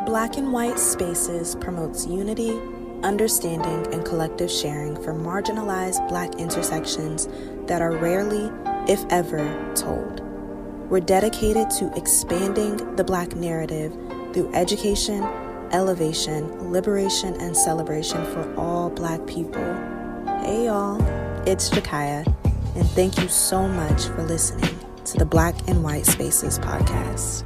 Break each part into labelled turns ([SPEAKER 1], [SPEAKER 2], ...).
[SPEAKER 1] Black and White Spaces promotes unity, understanding, and collective sharing for marginalized Black intersections that are rarely, if ever, told. We're dedicated to expanding the Black narrative through education, elevation, liberation, and celebration for all Black people. Hey y'all, it's Jakaya, and thank you so much for listening to the Black and White Spaces podcast.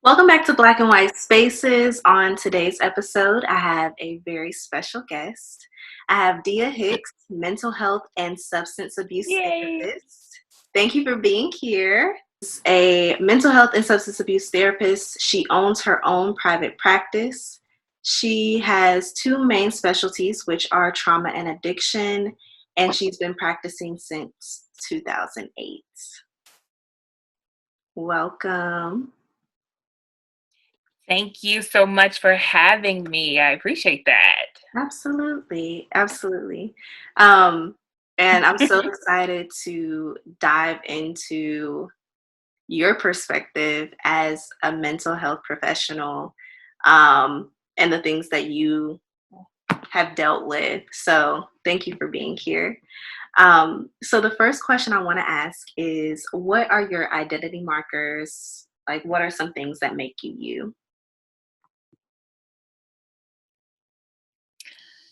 [SPEAKER 1] Welcome back to Black and White Spaces. On today's episode, I have a very special guest. I have Dia Hicks, mental health and substance abuse therapist. Thank you for being here. She's a mental health and substance abuse therapist. She owns her own private practice. She has two main specialties, which are trauma and addiction, and she's been practicing since 2008. Welcome.
[SPEAKER 2] Thank you so much for having me. I appreciate that.
[SPEAKER 1] Absolutely. And I'm so excited to dive into your perspective as a mental health professional, and the things that you have dealt with. So thank you for being here. So the first question I want to ask is, what are your identity markers? Like, what are some things that make you you?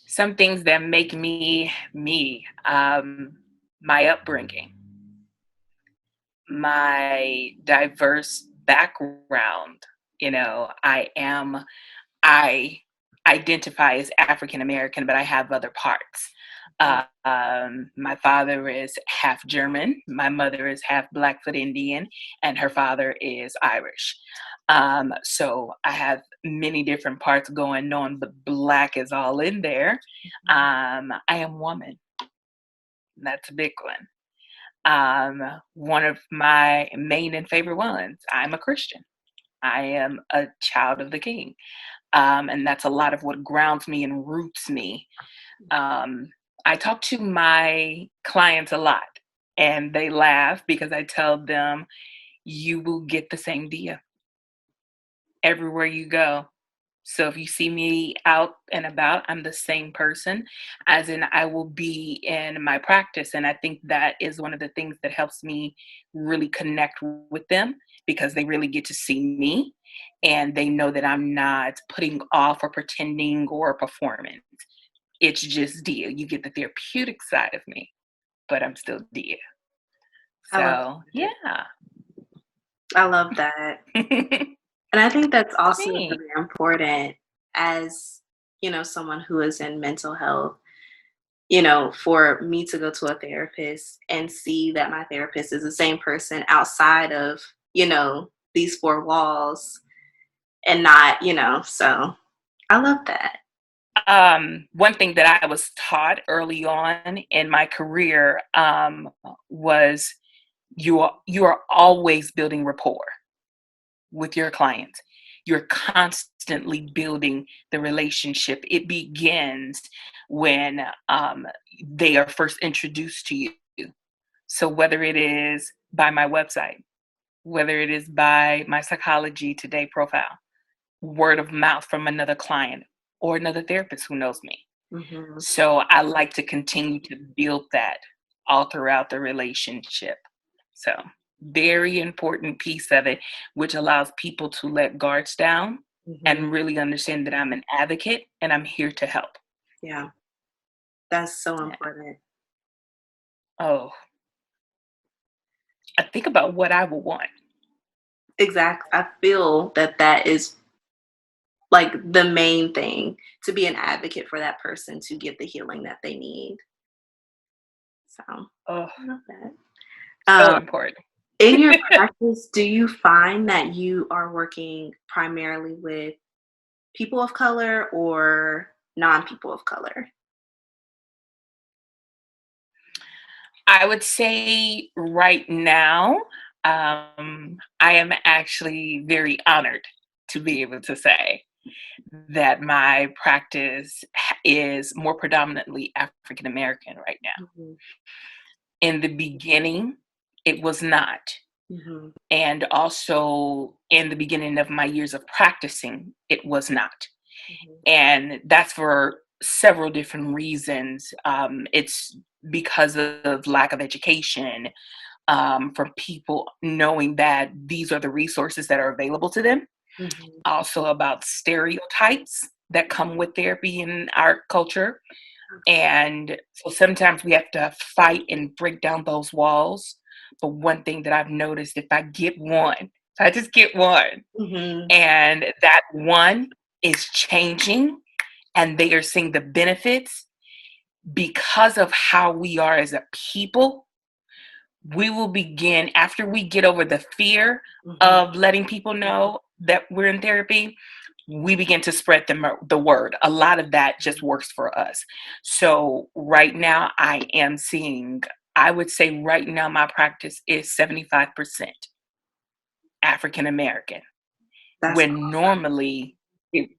[SPEAKER 2] Some things that make me me, my upbringing, my diverse background. I identify as African American, but I have other parts. My father is half German, my mother is half Blackfoot Indian, and her father is Irish. So I have many different parts going on, but Black is all in there. I am woman. That's a big one. One of my main and favorite ones, I'm a Christian. I am a child of the King. And that's a lot of what grounds me and roots me. I talk to my clients a lot, and they laugh because I tell them, you will get the same Dia everywhere you go. So if you see me out and about, I'm the same person, as in I will be in my practice. And I think that is one of the things that helps me really connect with them, because they really get to see me and they know that I'm not putting off or pretending or performing. It's just Dia. You get the therapeutic side of me, but I'm still Dia. So, yeah.
[SPEAKER 1] I love that. And I think that's also
[SPEAKER 2] Thanks.
[SPEAKER 1] really important as, someone who is in mental health, for me to go to a therapist and see that my therapist is the same person outside of, these four walls, and not, so I love that.
[SPEAKER 2] One thing that I was taught early on in my career was you are always building rapport with your clients. You're constantly building the relationship. It begins when they are first introduced to you. So whether it is by my website, whether it is by my Psychology Today profile, word of mouth from another client or another therapist who knows me.
[SPEAKER 1] Mm-hmm.
[SPEAKER 2] So I like to continue to build that all throughout the relationship. So very important piece of it, which allows people to let guards down and really understand that I'm an advocate and I'm here to help.
[SPEAKER 1] Yeah, that's so important.
[SPEAKER 2] Oh, I think about what I would want.
[SPEAKER 1] Exactly. I feel that is like the main thing, to be an advocate for that person to get the healing that they need. So
[SPEAKER 2] Oh,
[SPEAKER 1] I love that.
[SPEAKER 2] so important.
[SPEAKER 1] In your practice, do you find that you are working primarily with people of color or non-people of color?
[SPEAKER 2] I would say right now, I am actually very honored to be able to say that my practice is more predominantly African American right now.
[SPEAKER 1] Mhm.
[SPEAKER 2] In the beginning, it was not.
[SPEAKER 1] Mhm.
[SPEAKER 2] And also in the beginning of my years of practicing, it was not.
[SPEAKER 1] Mhm.
[SPEAKER 2] And that's for several different reasons. It's because of lack of education, from people knowing that these are the resources that are available to them.
[SPEAKER 1] Mhm.
[SPEAKER 2] Also about stereotypes that come with therapy in our culture.
[SPEAKER 1] Okay.
[SPEAKER 2] And so sometimes we have to fight and break down those walls. But one thing that I've noticed, if I get one, if I just get one,
[SPEAKER 1] Mhm.
[SPEAKER 2] and that one is changing and they are seeing the benefits because of how we are as a people, we will begin, after we get over the fear
[SPEAKER 1] Mhm.
[SPEAKER 2] of letting people know that we're in therapy, we begin to spread the word. A lot of that just works for us. So right now I am seeing, I would say right now my practice is 75% African American,
[SPEAKER 1] That's
[SPEAKER 2] when normally it,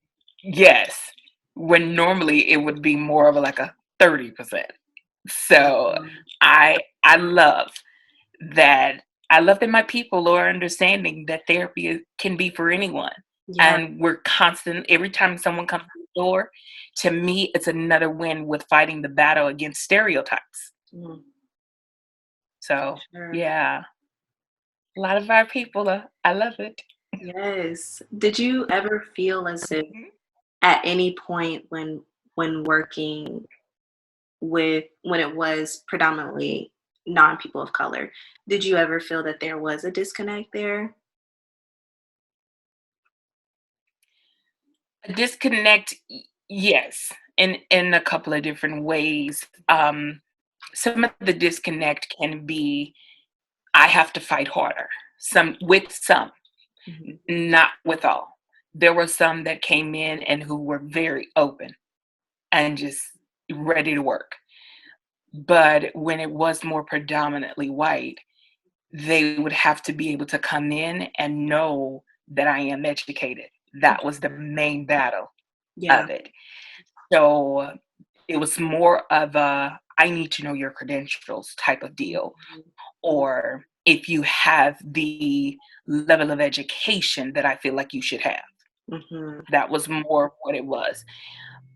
[SPEAKER 2] yes, when normally it would be more of like a 30%. So
[SPEAKER 1] awesome.
[SPEAKER 2] I love that. I love that my people are understanding that therapy can be for anyone.
[SPEAKER 1] Yeah.
[SPEAKER 2] And we're constant, every time someone comes to the door, to me, it's another win with fighting the battle against stereotypes.
[SPEAKER 1] Mm,
[SPEAKER 2] So,
[SPEAKER 1] sure.
[SPEAKER 2] yeah, a lot of our people, I love it.
[SPEAKER 1] Yes. Did you ever feel as if
[SPEAKER 2] Mhm.
[SPEAKER 1] at any point when working when it was predominantly non-people of color, did you ever feel that there was a disconnect there?
[SPEAKER 2] A disconnect, yes, in a couple of different ways. Some of the disconnect can be I have to fight harder. Some with some,
[SPEAKER 1] Mhm.
[SPEAKER 2] not with all. There were some that came in and who were very open and just ready to work. But when it was more predominantly white, they would have to be able to come in and know that I am educated. That was the main battle
[SPEAKER 1] Yeah.
[SPEAKER 2] of it. So it was more of a I need to know your credentials type of deal.
[SPEAKER 1] Mhm.
[SPEAKER 2] Or if you have the level of education that I feel like you should have.
[SPEAKER 1] Mhm.
[SPEAKER 2] That was more what it was.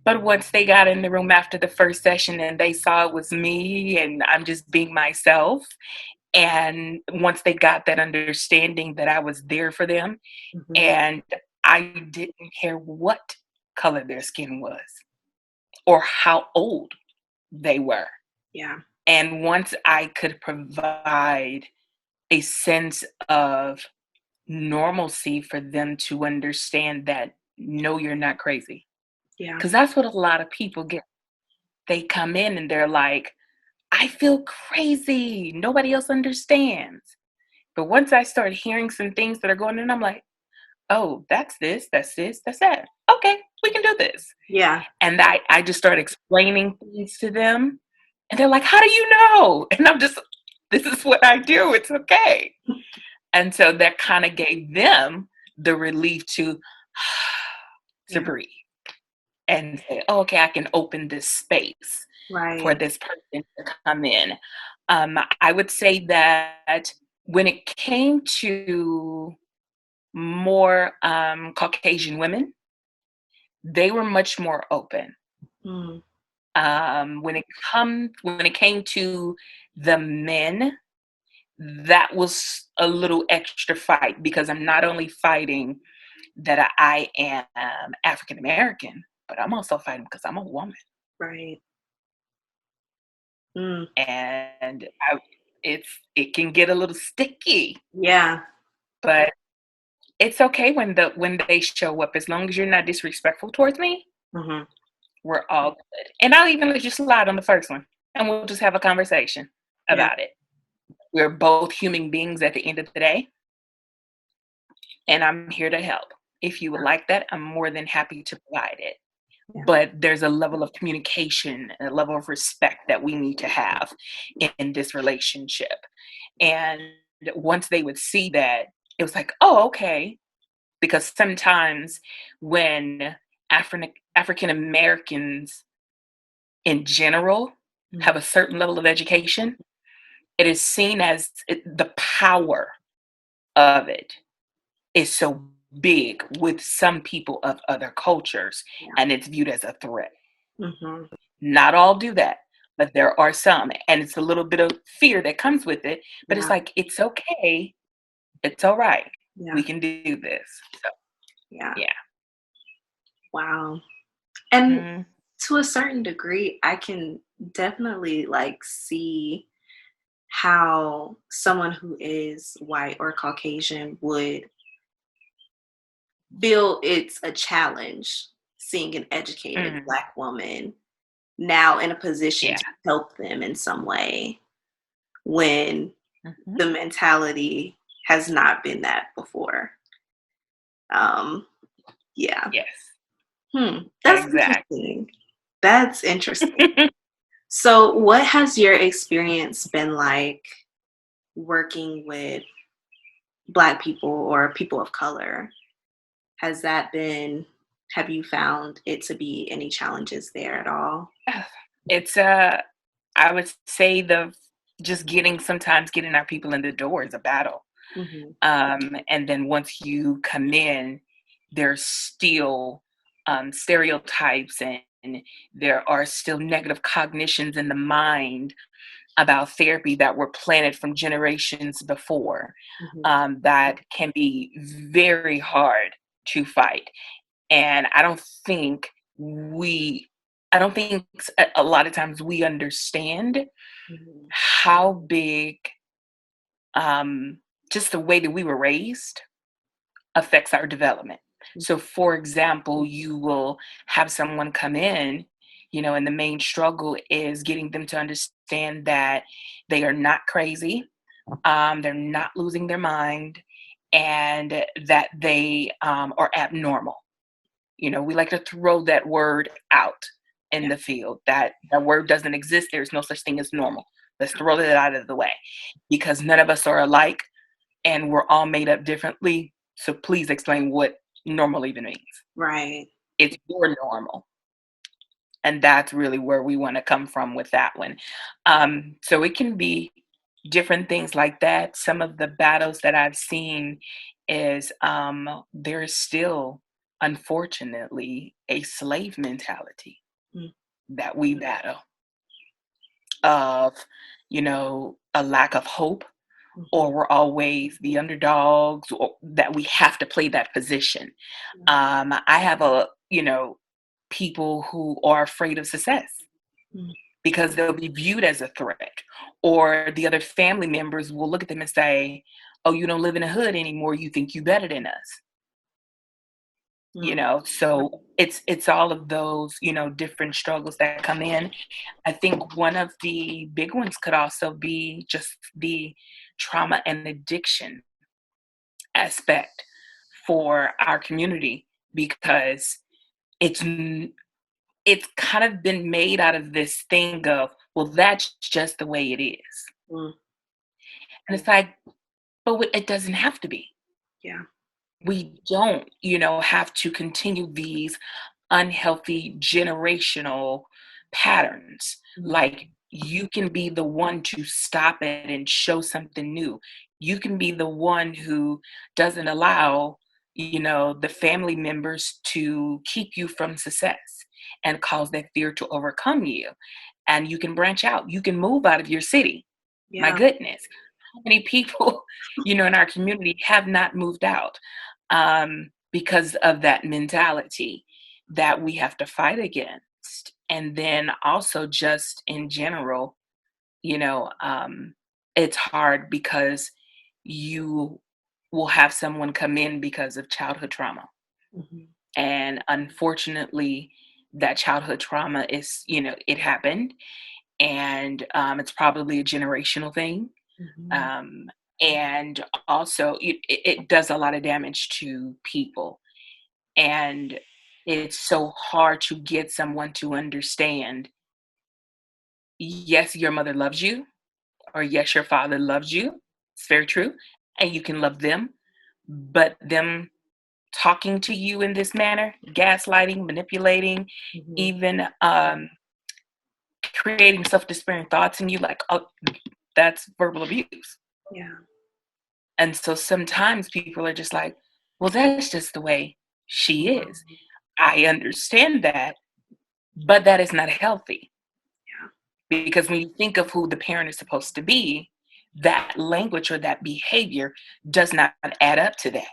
[SPEAKER 2] But once they got in the room after the first session and they saw it was me and I'm just being myself, and once they got that understanding that I was there for them
[SPEAKER 1] Mhm.
[SPEAKER 2] and I didn't care what color their skin was or how old they were.
[SPEAKER 1] Yeah.
[SPEAKER 2] And once I could provide a sense of normalcy for them to understand that, no, you're not crazy.
[SPEAKER 1] Yeah.
[SPEAKER 2] Because that's what a lot of people get. They come in and they're like, I feel crazy. Nobody else understands. But once I start hearing some things that are going on, I'm like, oh, that's this, that's that. Okay, we can do this.
[SPEAKER 1] Yeah.
[SPEAKER 2] And I just start explaining things to them. And they're like, how do you know? And I'm just, this is what I do. It's okay. And so that kind of gave them the relief to
[SPEAKER 1] Yeah.
[SPEAKER 2] breathe and say, oh, okay, I can open this space for
[SPEAKER 1] Right.
[SPEAKER 2] this person to come in. I would say that when it came to more Caucasian women, they were much more open.
[SPEAKER 1] Mm.
[SPEAKER 2] When it came to the men, that was a little extra fight because I'm not only fighting that I am African American, but I'm also fighting because I'm a woman,
[SPEAKER 1] Right. Mm.
[SPEAKER 2] and it can get a little sticky,
[SPEAKER 1] Yeah.
[SPEAKER 2] but it's okay when they show up as long as you're not disrespectful towards me.
[SPEAKER 1] Mhm.
[SPEAKER 2] We're all good, and I'll even let you slide on the first one, and we'll just have a conversation
[SPEAKER 1] Yeah.
[SPEAKER 2] about it. We're both human beings at the end of the day, and I'm here to help. If you would like that, I'm more than happy to provide it.
[SPEAKER 1] Yeah.
[SPEAKER 2] But there's a level of communication, a level of respect that we need to have in this relationship. And once they would see that, it was like, oh, okay. because sometimes when African Americans in general
[SPEAKER 1] Mm,
[SPEAKER 2] have a certain level of education, it is seen as the power of it is so big with some people of other cultures,
[SPEAKER 1] yeah.
[SPEAKER 2] and it's viewed as a threat.
[SPEAKER 1] Mhm.
[SPEAKER 2] Not all do that, but there are some, and it's a little bit of fear that comes with it, but it's
[SPEAKER 1] Yeah,
[SPEAKER 2] like, "It's okay. It's alright.
[SPEAKER 1] yeah,
[SPEAKER 2] We can do this." So,
[SPEAKER 1] yeah.
[SPEAKER 2] yeah.
[SPEAKER 1] Wow. And
[SPEAKER 2] Mhm.
[SPEAKER 1] to a certain degree, I can definitely, like, see how someone who is white or Caucasian would feel it's a challenge seeing an educated
[SPEAKER 2] Mhm.
[SPEAKER 1] Black woman now in a position
[SPEAKER 2] Yeah.
[SPEAKER 1] to help them in some way when
[SPEAKER 2] Mhm.
[SPEAKER 1] the mentality has not been that before. Um, yeah.
[SPEAKER 2] Yes.
[SPEAKER 1] That's
[SPEAKER 2] Exactly.
[SPEAKER 1] interesting. That's interesting. So, what has your experience been like working with Black people or people of color? Has that been, have you found it to be any challenges there at all?
[SPEAKER 2] It's, I would say the just getting our people in the door is a battle.
[SPEAKER 1] Hmm.
[SPEAKER 2] And then once you come in, there's still stereotypes and there are still negative cognitions in the mind about therapy that were planted from generations before,
[SPEAKER 1] Hmm.
[SPEAKER 2] that can be very hard to fight. And we, I don't think a lot of times we understand
[SPEAKER 1] Hmm.
[SPEAKER 2] how big um, just the way that we were raised affects our development. So, for example, you will have someone come in, and the main struggle is getting them to understand that they are not crazy, they're not losing their mind, and that they are abnormal. We like to throw that word out in
[SPEAKER 1] Yeah.
[SPEAKER 2] the field. That word doesn't exist. There's no such thing as normal. Let's throw that out of the way because none of us are alike and we're all made up differently. So please explain what normal even means.
[SPEAKER 1] Right.
[SPEAKER 2] It's your normal. And that's really where we want to come from with that one. So it can be different things like that. Some of the battles that I've seen is there is still, unfortunately, a slave mentality
[SPEAKER 1] Mm.
[SPEAKER 2] that we battle of, a lack of hope,
[SPEAKER 1] Mhm.
[SPEAKER 2] or we're always the underdogs, or that we have to play that position. I have people who are afraid of success
[SPEAKER 1] Mm.
[SPEAKER 2] because they'll be viewed as a threat, or the other family members will look at them and say, "Oh, you don't live in the hood anymore. You think you better than us."
[SPEAKER 1] Mm.
[SPEAKER 2] So it's all of those different struggles that come in. I think one of the big ones could also be just the trauma and addiction aspect for our community, because it's it's kind of been made out of this thing of, well, that's just the way it is.
[SPEAKER 1] Mm.
[SPEAKER 2] And it's like, but it doesn't have to be.
[SPEAKER 1] Yeah.
[SPEAKER 2] We don't, have to continue these unhealthy generational patterns.
[SPEAKER 1] Mm.
[SPEAKER 2] Like, you can be the one to stop it and show something new. You can be the one who doesn't allow, the family members to keep you from success and cause that fear to overcome you. And you can branch out. You can move out of your city. My
[SPEAKER 1] Yeah.
[SPEAKER 2] goodness, how many people, in our community have not moved out because of that mentality that we have to fight against. And then also, just in general, you know, um, it's hard because you will have someone come in because of childhood trauma.
[SPEAKER 1] Mhm.
[SPEAKER 2] And unfortunately, that childhood trauma is, it happened, and it's probably a generational thing.
[SPEAKER 1] Mhm.
[SPEAKER 2] Um, and also, it does a lot of damage to people. And it's so hard to get someone to understand, yes, your mother loves you, or yes, your father loves you. It's very true. And you can love them, but them talking to you in this manner, gaslighting, manipulating,
[SPEAKER 1] Mhm.
[SPEAKER 2] even creating self-despairing thoughts in you, like, oh, that's verbal abuse.
[SPEAKER 1] Yeah.
[SPEAKER 2] And so sometimes people are just like, well, that's just the way she is.
[SPEAKER 1] Mhm.
[SPEAKER 2] I understand that, but that is not healthy.
[SPEAKER 1] Yeah.
[SPEAKER 2] Because when you think of who the parent is supposed to be, that language or that behavior does not add up to that.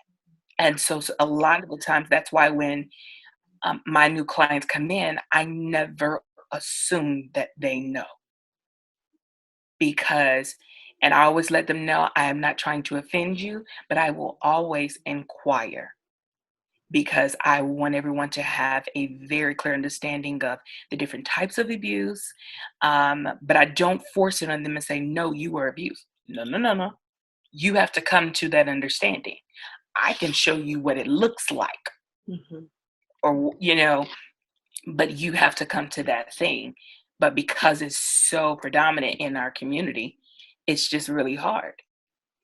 [SPEAKER 2] And so a lot of the times, that's why when my new clients come in, I never assume that they know, because, and I always let them know I am not trying to offend you, but I will always inquire, because I want everyone to have a very clear understanding of the different types of abuse. But I don't force it on them and say, no, you were abused. No, no, no, no. You have to come to that understanding. I can show you what it looks like,
[SPEAKER 1] Mhm.
[SPEAKER 2] or, but you have to come to that thing. But because it's so predominant in our community, it's just really hard.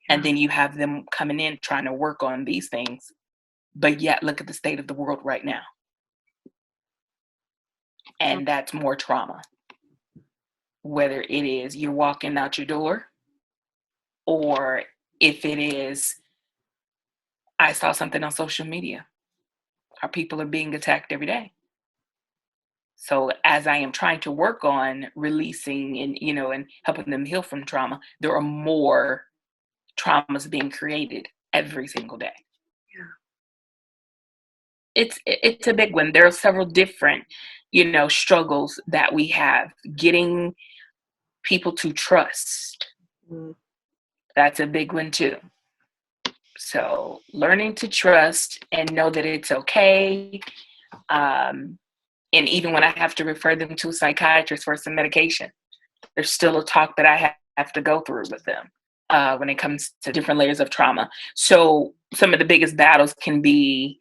[SPEAKER 2] And
[SPEAKER 1] Yeah.
[SPEAKER 2] then you have them coming in trying to work on these things, but yet look at the state of the world right now.
[SPEAKER 1] Oh,
[SPEAKER 2] And that's more trauma, whether it is you're walking out your door, or if it is, I saw something on social media. Our people are being attacked every day. So as I am trying to work on releasing and, and helping them heal from trauma, there are more traumas being created every single day.
[SPEAKER 1] yeah.
[SPEAKER 2] It's a big one. There are several different, struggles that we have getting people to trust.
[SPEAKER 1] Mm.
[SPEAKER 2] That's a big one too. So learning to trust and know that it's okay. Um, and even when I have to refer them to a psychiatrist for some medication, there's still a talk that I have to go through with them when it comes to different layers of trauma. So some of the biggest battles can be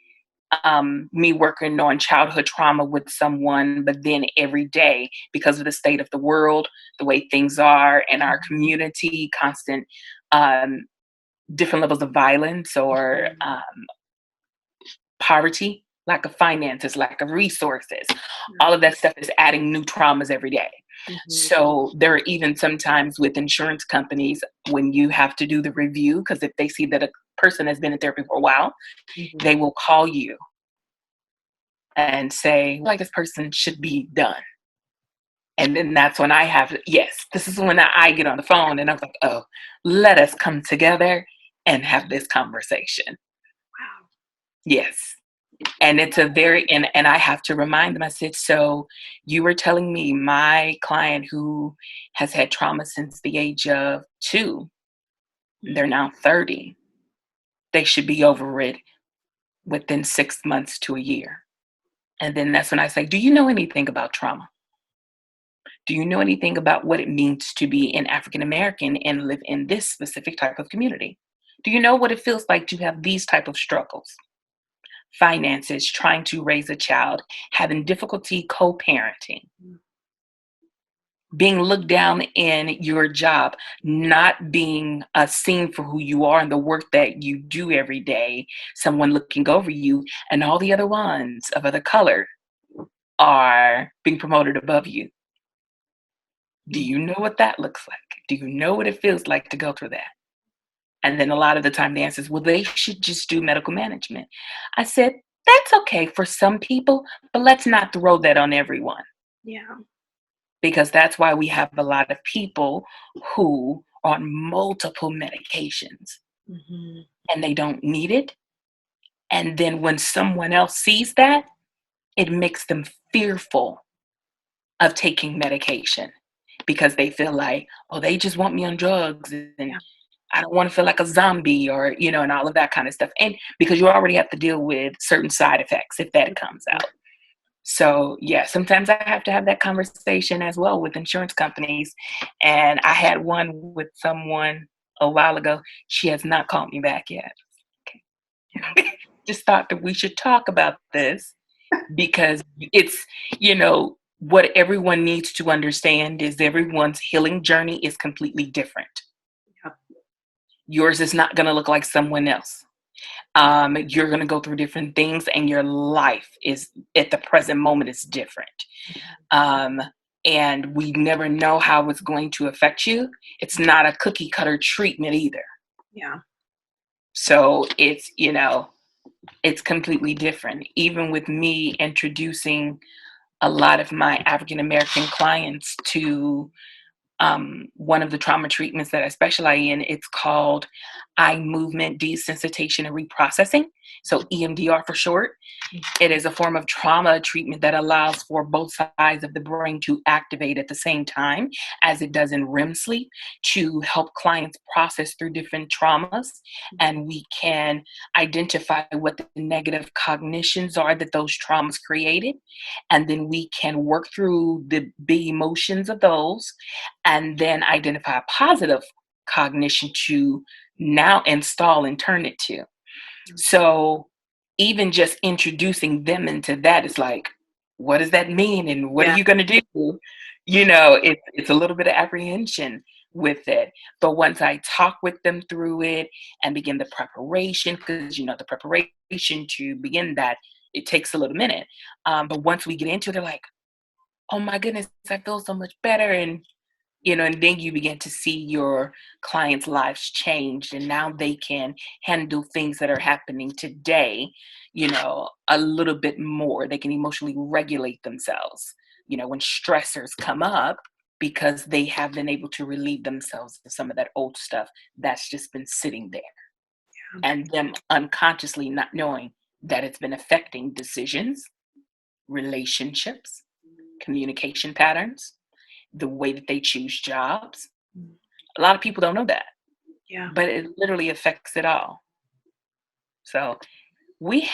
[SPEAKER 2] me working on childhood trauma with someone, but then every day, because of the state of the world, the way things are in our community, constant um, different levels of violence or
[SPEAKER 1] Mhm.
[SPEAKER 2] poverty, lack of finances, lack of resources.
[SPEAKER 1] Yeah.
[SPEAKER 2] All of that stuff is adding new traumas every day.
[SPEAKER 1] Mhm.
[SPEAKER 2] So there are even sometimes with insurance companies when you have to do the review, because if they see that a person has been in therapy for a while,
[SPEAKER 1] Mhm.
[SPEAKER 2] they will call you and say, like, this person should be done. And then that's when I have, yes, this is when I get on the phone and I'm like, oh, let us come together and have this conversation.
[SPEAKER 1] Wow.
[SPEAKER 2] Yes. And it's a very, and I have to remind them, I said, so you were telling me my client who has had trauma since the age of 2, they're now 30, they should be over it within 6 months to a year. And then that's when I say, do you know anything about trauma? Do you know anything about what it means to be an African American and live in this specific type of community? Do you know what it feels like to have these type of struggles? Finances, trying to raise a child, having difficulty co-parenting, being looked down in your job, not being seen for who you are and the work that you do every day, someone looking over you, and all the other ones of other color are being promoted above you. Do
[SPEAKER 1] Mm.
[SPEAKER 2] you know what that looks like? Do you know what it feels like to go through that? And then a lot of the time the answer is, well, they should just do medical management. I said, that's okay for some people, but let's not throw that on everyone,
[SPEAKER 1] Yeah.
[SPEAKER 2] because that's why we have a lot of people who are on multiple medications
[SPEAKER 1] Mhm.
[SPEAKER 2] and they don't need it. And then when someone else sees that, it makes them fearful of taking medication, because they feel like, oh, they just want me on drugs and
[SPEAKER 1] Yeah.
[SPEAKER 2] I don't want to feel like a zombie, or, and all of that kind of stuff. And because you already have to deal with certain side effects if that comes
[SPEAKER 1] Mhm.
[SPEAKER 2] out. So, yeah, sometimes I have to have that conversation as well with insurance companies. And I had one with someone a while ago. She has not called me back yet.
[SPEAKER 1] Yeah.
[SPEAKER 2] Okay. Just thought that we should talk about this, because it's, what everyone needs to understand is everyone's healing journey is completely different.
[SPEAKER 1] Yeah.
[SPEAKER 2] Yours is not going to look like someone else. You're going to go through different things, and your life is at the present moment is different. Um, and we never know how it's going to affect you. It's not a cookie cutter treatment either.
[SPEAKER 1] Yeah.
[SPEAKER 2] So it's completely different. Even with me introducing a lot of my African American clients to one of the trauma treatments that I specialize in. It's called eye movement desensitization and reprocessing. So EMDR for short. It is a form of trauma treatment that allows for both sides of the brain to activate at the same time, as it does in REM sleep, to help clients process through different traumas. And we can identify what the negative cognitions are that those traumas created. And then we can work through the big emotions of those, and then identify a positive cognition to now install and turn it to. So even just introducing them into that is like, what does that mean? And what are
[SPEAKER 1] Yeah.
[SPEAKER 2] you going to do? It's a little bit of apprehension with it. But once I talk with them through it and begin the preparation, because, the preparation to begin that, it takes a little minute. But once we get into it, they're like, oh my goodness, I feel so much better. And then you begin to see your clients' lives changed, and now they can handle things that are happening today, a little bit more. They can emotionally regulate themselves, when stressors come up, because they have been able to relieve themselves of some of that old stuff that's just been sitting there, and them unconsciously not knowing that it's been affecting decisions, relationships, communication patterns, the way that they choose jobs. A lot of people don't know that,
[SPEAKER 1] Yeah.
[SPEAKER 2] but it literally affects it all. So we've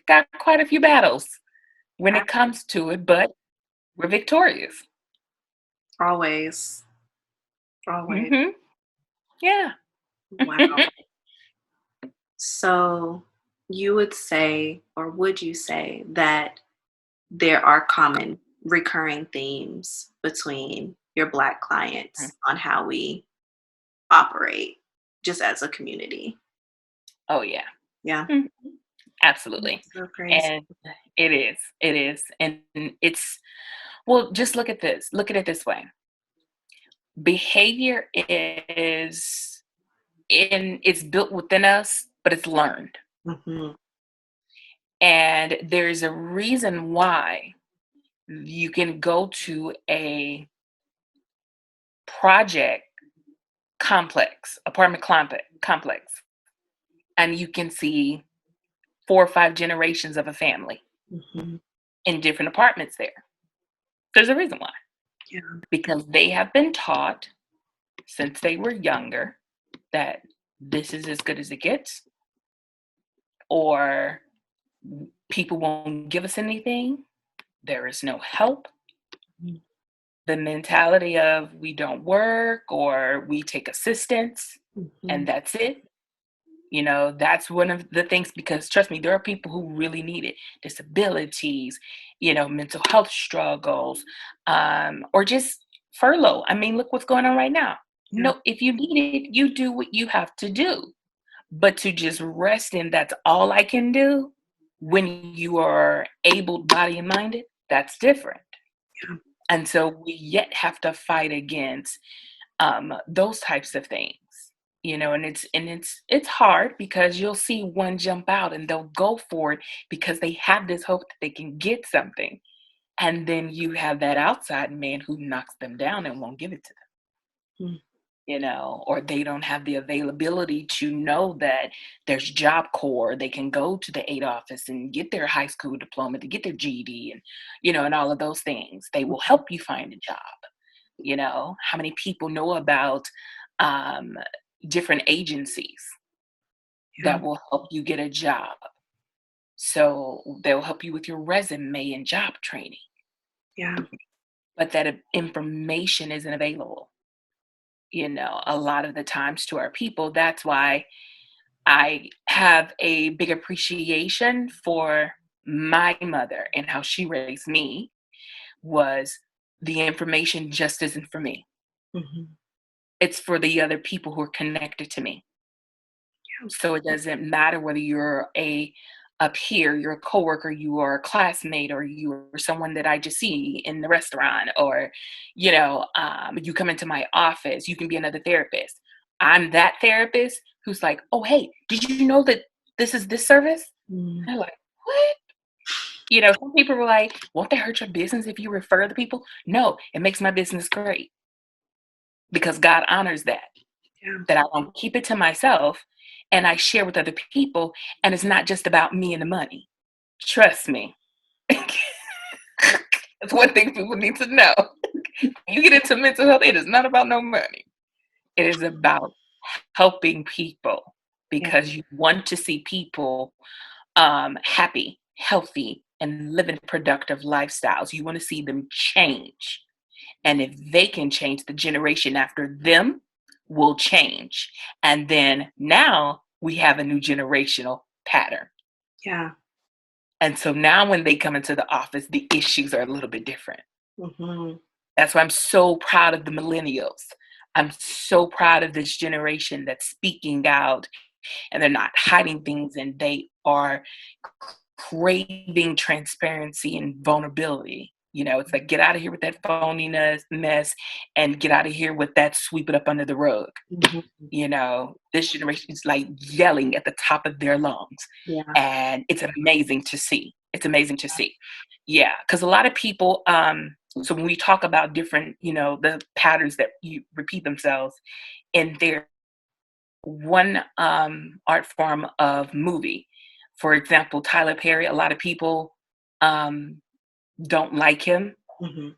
[SPEAKER 2] got quite a few battles when it comes to it, but we're victorious.
[SPEAKER 1] Always. Always.
[SPEAKER 2] Hmm. Yeah.
[SPEAKER 1] Wow. So you would say, or would you say that there are common recurring themes between your Black clients on how we operate just as a community?
[SPEAKER 2] Oh, yeah.
[SPEAKER 1] Yeah.
[SPEAKER 2] Mhm. Absolutely.
[SPEAKER 1] That's so crazy.
[SPEAKER 2] And it is. And it's, well, just look at this. Look at it this way. Behavior it's built within us, but it's learned.
[SPEAKER 1] Hmm.
[SPEAKER 2] And there's a reason why you can go to a project apartment complex, and you can see 4 or 5 generations of a family
[SPEAKER 1] Hmm.
[SPEAKER 2] in different apartments there. There's a reason why.
[SPEAKER 1] Yeah.
[SPEAKER 2] Because they have been taught since they were younger that this is as good as it gets, or people won't give us anything, there is no help.
[SPEAKER 1] Mhm.
[SPEAKER 2] The mentality of we don't work or we take assistance and
[SPEAKER 1] Mhm.
[SPEAKER 2] that's it. That's one of the things, because trust me, there are people who really need it. Disabilities, mental health struggles, or just furlough. I mean, look what's going on right now.
[SPEAKER 1] Yeah.
[SPEAKER 2] No, if you need it, you do what you have to do. But to just rest in that's all I can do, when you are able body and minded, that's different.
[SPEAKER 1] Yeah.
[SPEAKER 2] And so we yet have to fight against those types of things, and it's hard, because you'll see one jump out and they'll go for it because they have this hope that they can get something, and then you have that outside man who knocks them down and won't give it to them,
[SPEAKER 1] Mm.
[SPEAKER 2] or they don't have the availability to know that there's Job Corps. They can go to the aid office and get their high school diploma, to get their GED, and all of those things. They will help you find a job. How many people know about um, different agencies
[SPEAKER 1] Yeah.
[SPEAKER 2] that will help you get a job? So they'll help you with your resume and job training,
[SPEAKER 1] Yeah.
[SPEAKER 2] but that information isn't available, a lot of the times to our people. That's why I have a big appreciation for my mother and how she raised me. Was the information just isn't for me.
[SPEAKER 1] Mhm.
[SPEAKER 2] It's for the other people who are connected to me. So it doesn't matter whether you're a peer, you're a coworker, you are a classmate, or you are someone that I just see in the restaurant, or you come into my office. You can be another therapist. I'm that therapist who's like, oh hey, did you know that this is this service?
[SPEAKER 1] Mm.
[SPEAKER 2] I'm like, what? Some people were like, won't that hurt your business if you refer the people? No, it makes my business great because God honors
[SPEAKER 1] Yeah.
[SPEAKER 2] that I don't keep it to myself and I share with other people. And it's not just about me and the money. Trust me. That's one thing people need to know. You get into mental health, it is not about no money. It is about helping people
[SPEAKER 1] Yeah.
[SPEAKER 2] because you want to see people happy, healthy, and living productive lifestyles. You want to see them change. And if they can change, the generation after them will change. And then now we have a new generational pattern.
[SPEAKER 1] Yeah.
[SPEAKER 2] And so now when they come into the office, the issues are a little bit different.
[SPEAKER 1] Mm-hmm.
[SPEAKER 2] That's why I'm so proud of the millennials. I'm so proud of this generation that's speaking out and they're not hiding things and they are craving transparency and vulnerability. It's like, get out of here with that phoniness mess and get out of here with that sweep it up under the rug. This generation is like yelling at the top of their lungs.
[SPEAKER 1] Yeah.
[SPEAKER 2] And it's amazing to see. It's amazing to see. Yeah. Because a lot of people, so when we talk about different, the patterns that you repeat themselves in their one art form of movie. For example, Tyler Perry, a lot of people don't like him
[SPEAKER 1] Mm-hmm.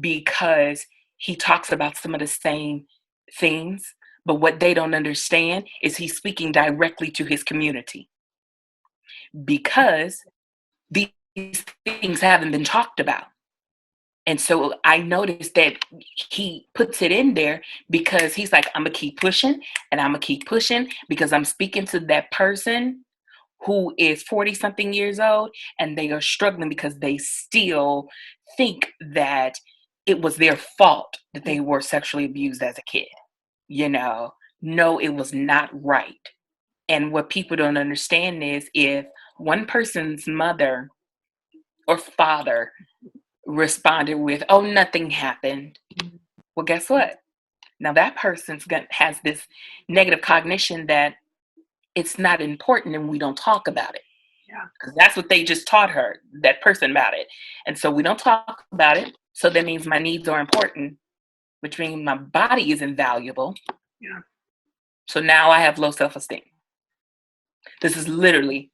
[SPEAKER 2] because he talks about some of the same things, but what they don't understand is he's speaking directly to his community because these things haven't been talked about. And so I noticed that he puts it in there because he's like, I'm going to keep pushing and I'm going to keep pushing because I'm speaking to that person who is 40 something years old and they are struggling because they still think that it was their fault that they were sexually abused as a kid. No, it was not right. And what people don't understand is if one person's mother or father responded with, oh, nothing happened. Well, guess what? Now that has this negative cognition that it's not important and we don't talk about it.
[SPEAKER 1] Yeah.
[SPEAKER 2] Because that's what they just taught her, that person, about it. And so we don't talk about it. So that means my needs are important, which means my body is invaluable.
[SPEAKER 1] Yeah.
[SPEAKER 2] So now I have low self-esteem. This is literally